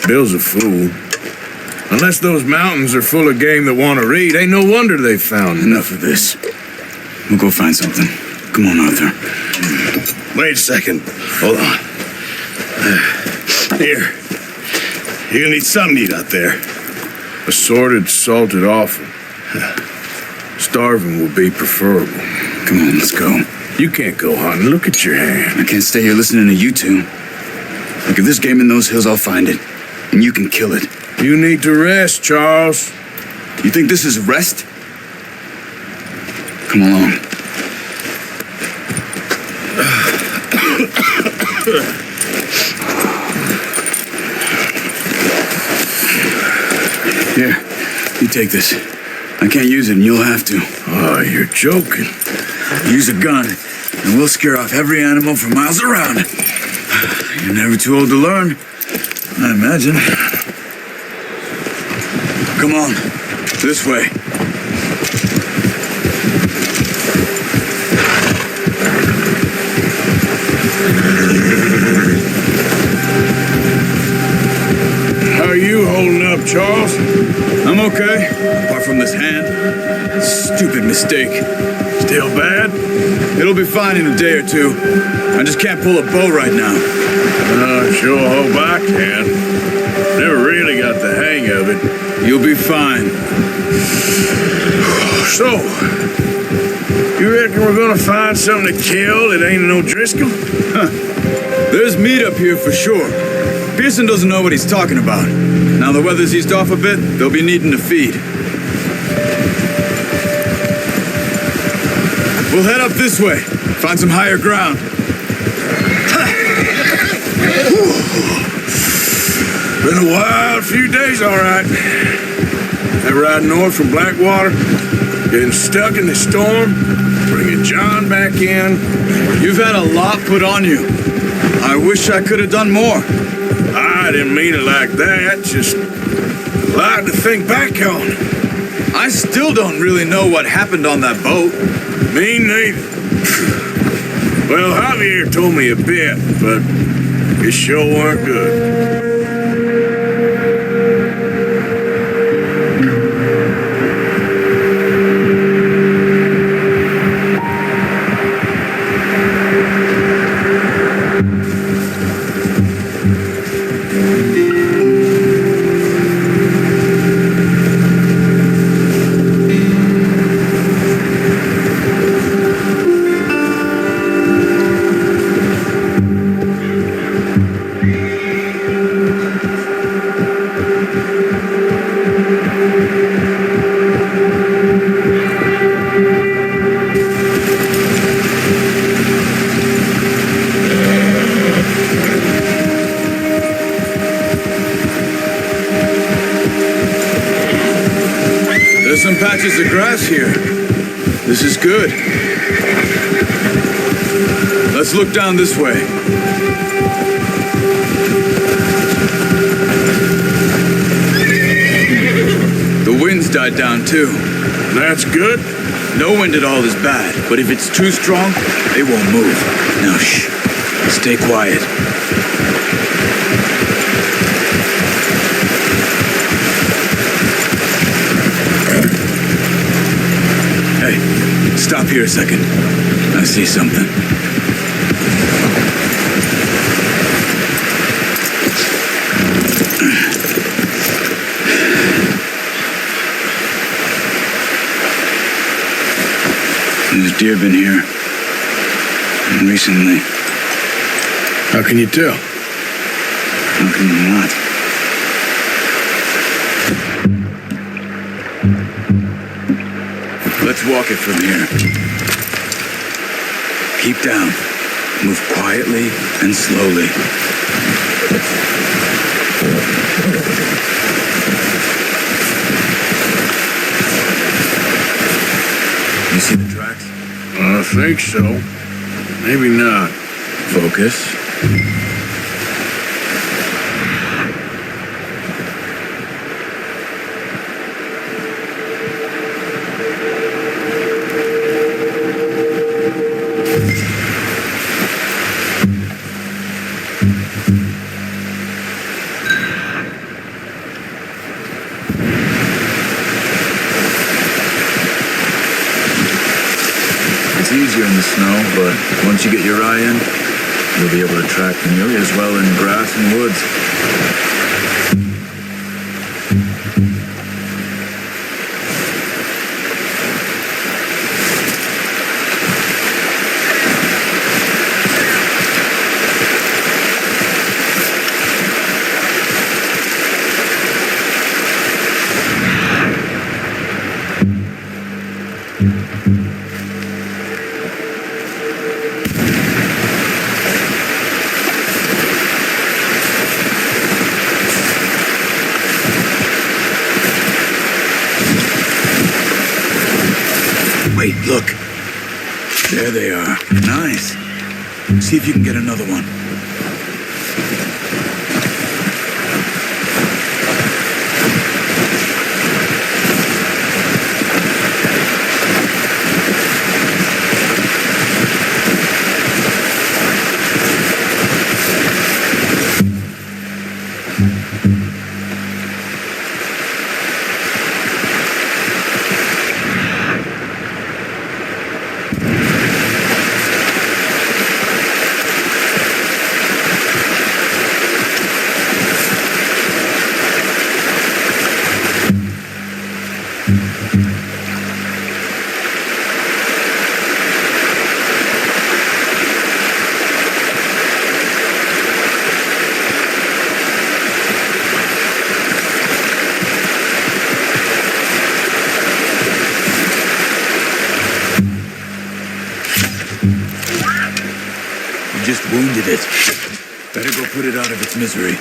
Bill's a fool. Unless those mountains are full of game that want to read, ain't no wonder they found Enough of this. We'll go find something. Come on, Arthur. Wait a second. Hold on. Here. You're gonna need something to eat out there. Assorted, salted offal. Starving will be preferable. Come on, let's go. You can't go hunting. Look at your hand. I can't stay here listening to you two. Look, if there's game in those hills, I'll find it. And you can kill it. You need to rest, Charles. You think this is rest? Come along. Here, you take this. I can't use it, and you'll have to. Oh, you're joking. Use a gun, and we'll scare off every animal for miles around. You're never too old to learn, I imagine. Come on, this way. How are you holding up, Charles? I'm okay, apart from this hand. Stupid mistake. Still bad? It'll be fine in a day or two. I just can't pull a bow right now. Sure hope I can. Never really got the hang of it. You'll be fine. So, you reckon we're gonna find something to kill that ain't no Driscoll? There's meat up here for sure. Pearson doesn't know what he's talking about. Now the weather's eased off a bit, they'll be needing to feed. We'll head up this way, find some higher ground. Been a wild few days, all right. That ride north from Blackwater, getting stuck in the storm, bringing John back in. You've had a lot put on you. I wish I could have done more. I didn't mean it like that, just a lot to think back on. I still don't really know what happened on that boat. Me neither. Well, Javier told me a bit, but it sure weren't good. There's some patches of grass here. This is good. Let's look down this way. The wind's died down too. That's good. No wind at all is bad, but if it's too strong, they won't move. Now shh, stay quiet. Hey, stop here a second. I see something. There's deer been here. Recently. How can you tell? How can you not? Let's walk it from here. Keep down. Move quietly and slowly. You see the tracks? I think so. Maybe not. Focus. in the snow, but once you get your eye in, you'll be able to track nearly as well in grass and woods. Wait, look. There they are. Nice. See if you can get another one. Just wounded it. Better go put it out of its misery.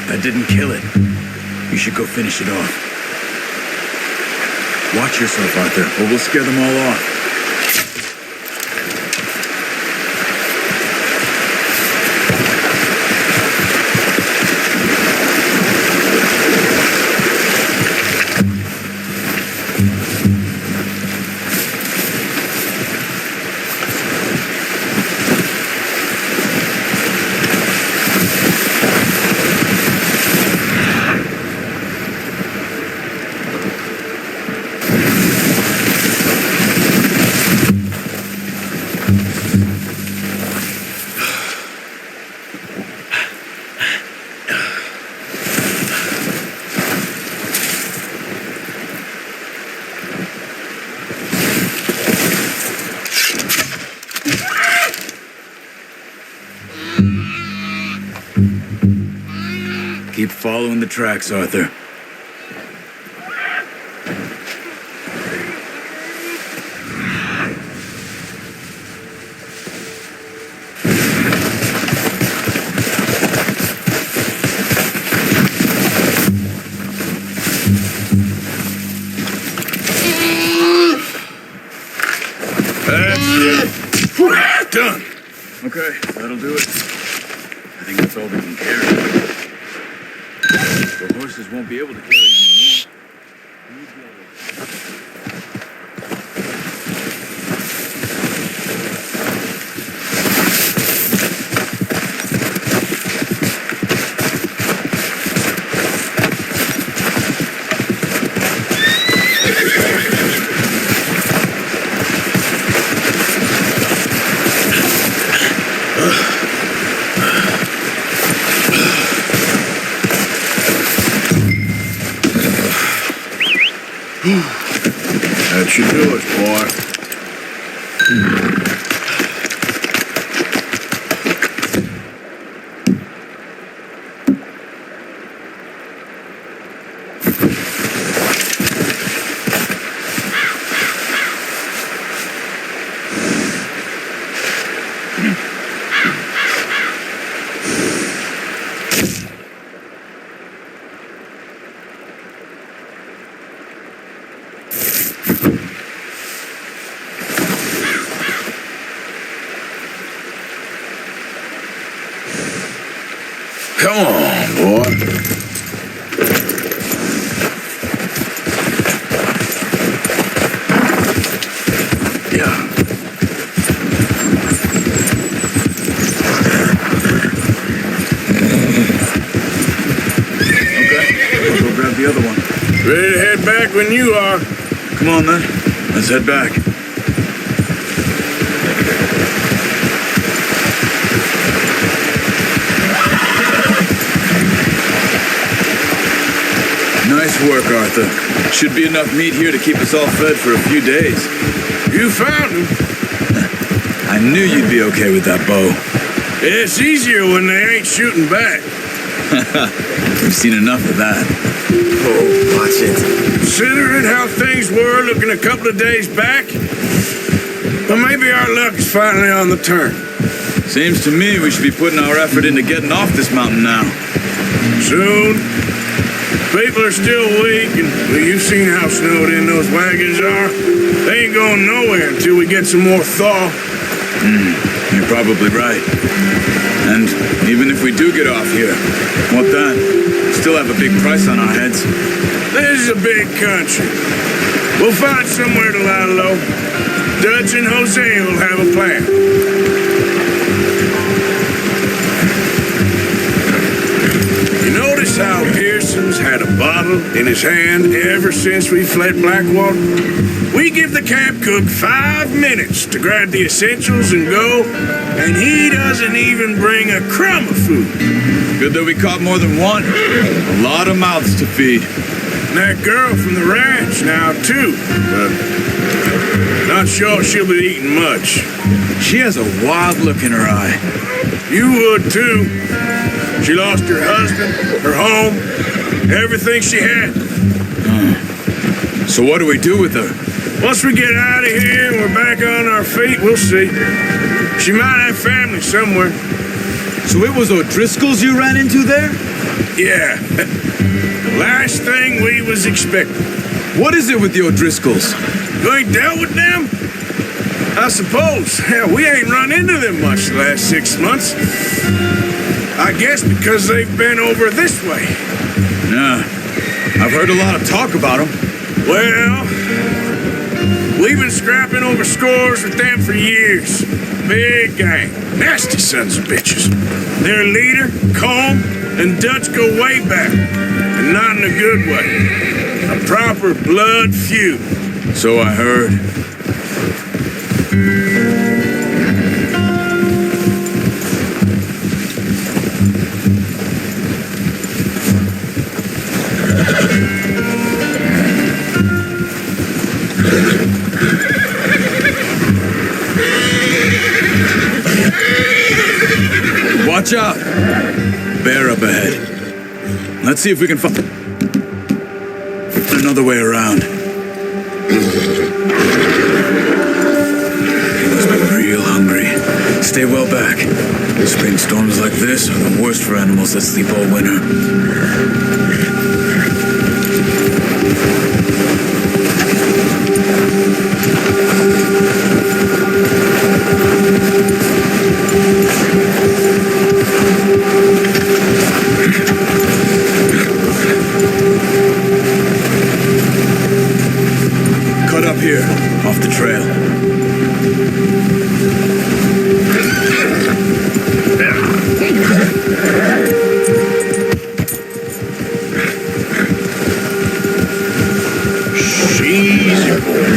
That didn't kill it. You should go finish it off. Watch yourself, Arthur, or we'll scare them all off. Keep following the tracks, Arthur. That's it. Whew, done. Okay, that'll do it. I think that's all we can carry. The horses won't be able to carry anymore. That should do it, boy. Come on, boy. Yeah. Okay, I'll go grab the other one. Ready to head back when you are. Come on, then. Let's head back. Nice work, Arthur. Should be enough meat here to keep us all fed for a few days. You found him. I knew you'd be okay with that bow. It's easier when they ain't shooting back. We've seen enough of that. Oh, watch it. Considering how things were looking a couple of days back, well, maybe our luck is finally on the turn. Seems to me we should be putting our effort into getting off this mountain now. Soon. People are still weak, and well, you've seen how snowed in those wagons are. They ain't going nowhere until we get some more thaw. You're probably right. And even if we do get off here, what then? Still have a big price on our heads. This is a big country. We'll find somewhere to lie low. Dutch and Jose will have a plan. You notice how Pearson's had a bottle in his hand ever since we fled Blackwater? We give the camp cook 5 minutes to grab the essentials and go, and he doesn't even bring a crumb of food. Good that we caught more than one. A lot of mouths to feed. And that girl from the ranch now, too. But not sure she'll be eating much. She has a wild look in her eye. You would, too. She lost her husband, her home, everything she had. So what do we do with her? Once we get out of here and we're back on our feet, we'll see. She might have family somewhere. So it was O'Driscoll's you ran into there? Yeah. Last thing we was expecting. What is it with the O'Driscolls? You ain't dealt with them? I suppose. Hell, we ain't run into them much the last 6 months. I guess because they've been over this way. Yeah. I've heard a lot of talk about them. Well, we've been scrapping over scores with them for years. Big gang. Nasty sons of bitches. Their leader, Combe, and Dutch go way back. And not in a good way. A proper blood feud. So I heard. Watch out! Bear up ahead. Let's see if we can find another way around. He must be real hungry. Stay well back. Spring storms like this are the worst for animals that sleep all winter. Cut up here, off the trail. Easy, boy.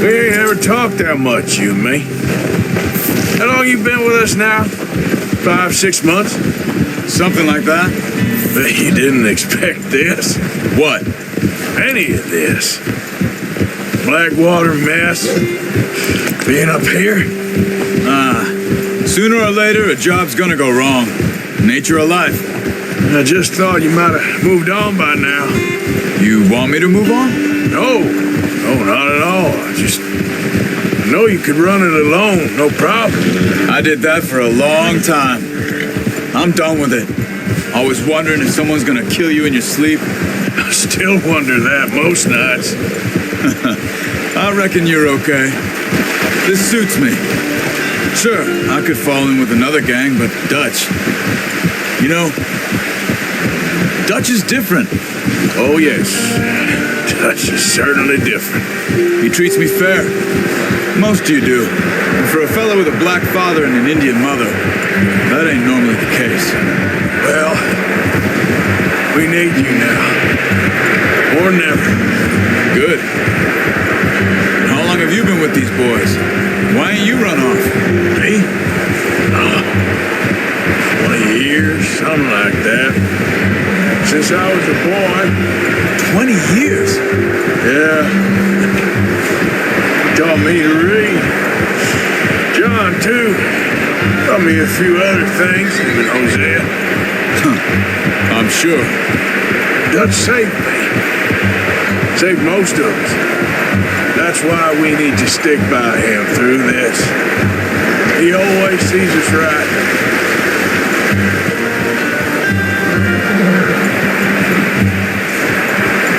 We ain't ever talked that much, you and me. How long you been with us now? 5, 6 months? Something like that? But you didn't expect this. What? Any of this. Blackwater mess. Being up here. Sooner or later, a job's gonna go wrong. Nature of life. I just thought you might have moved on by now. You want me to move on? No, not at all. I know you could run it alone, no problem. I did that for a long time. I'm done with it. Always wondering if someone's gonna kill you in your sleep. I still wonder that most nights. I reckon you're okay. This suits me. Sure, I could fall in with another gang, but Dutch. You know, Dutch is different. Oh, yes. Dutch is certainly different. He treats me fair. Most of you do. And for a fellow with a black father and an Indian mother, that ain't normally the case. Well, we need you now. Or never. Good. And how long have you been with these boys? Why ain't you run off? Me? 20 years, something like that. Since I was a boy. 20 years? Yeah. Taught me to read. John, too. Taught me a few other things, even Hosea. I'm sure. Dutch saved me. Saved most of us. That's why we need to stick by him through this. He always sees us right.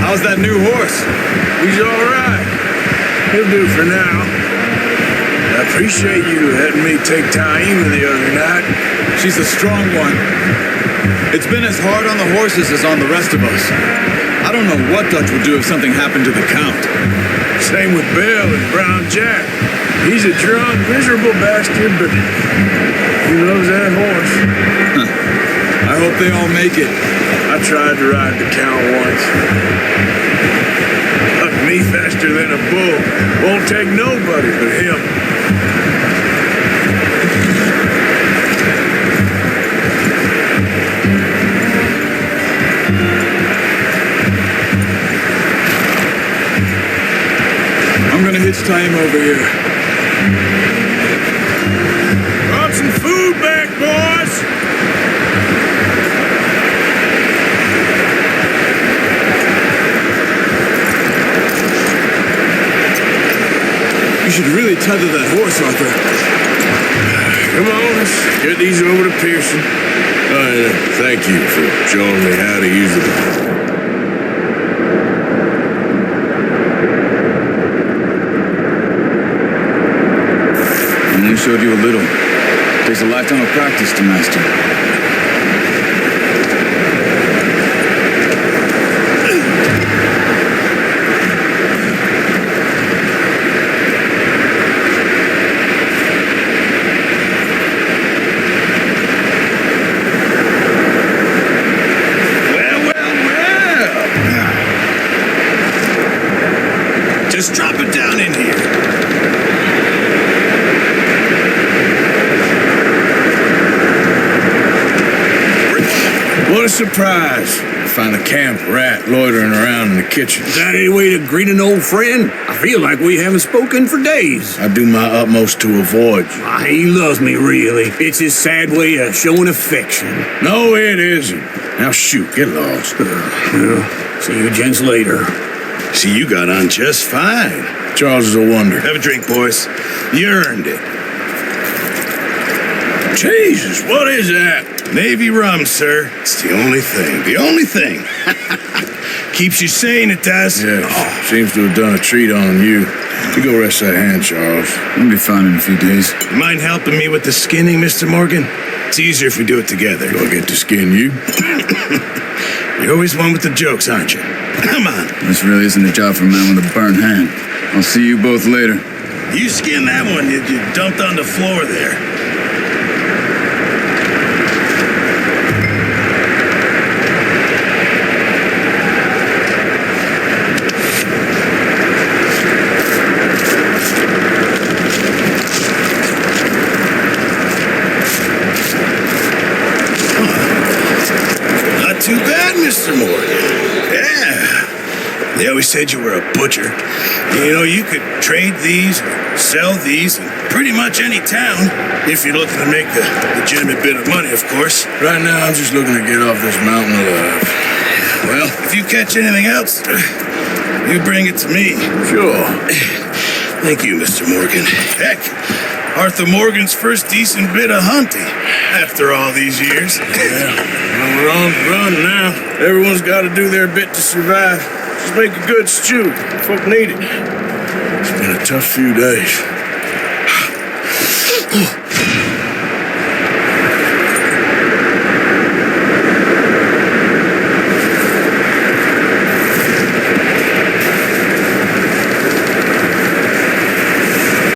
How's that new horse? He's all right. He'll do for now. I appreciate you letting me take Taima the other night. She's a strong one. It's been as hard on the horses as on the rest of us. I don't know what Dutch would do if something happened to the Count. Same with Bill and Brown Jack. He's a drunk, miserable bastard, but he loves that horse. I hope they all make it. I tried to ride the Count once. Hucked me faster than a bull. Won't take nobody but him. I'm gonna hitch time over here. Brought some food back, boys! You should really tether that horse, Arthur. Come on, let's get these over to Pearson. Thank you for showing me how to use it. I only showed you a little. Takes a lifetime of practice to master. Just drop it down in here. What a surprise. Find a camp rat loitering around in the kitchen. Is that any way to greet an old friend? I feel like we haven't spoken for days. I do my utmost to avoid you. He loves me, really. It's his sad way of showing affection. No, it isn't. Now shoot, get lost. See you gents later. See, you got on just fine. Charles is a wonder. Have a drink, boys. You earned it. Jesus, what is that? Navy rum, sir. It's the only thing. The only thing. Keeps you sane, it does. Yeah, seems to have done a treat on you. You go rest that hand, Charles. We'll be fine in a few days. You mind helping me with the skinning, Mr. Morgan? It's easier if we do it together. Do I get to skin you? You're always one with the jokes, aren't you? Come on. This really isn't a job for a man with a burnt hand. I'll see you both later. You skinned that one you dumped on the floor there. Not too bad, Mr. Morgan. Yeah. They always said you were a butcher. You know, you could trade these, or sell these, and pretty much any town, if you're looking to make a legitimate bit of money, of course. Right now, I'm just looking to get off this mountain alive. Well, if you catch anything else, you bring it to me. Sure. Thank you, Mr. Morgan. Heck, Arthur Morgan's first decent bit of hunting after all these years. Well, we're on the run now. Everyone's got to do their bit to survive. Just make a good stew. Folk need it. It's been a tough few days.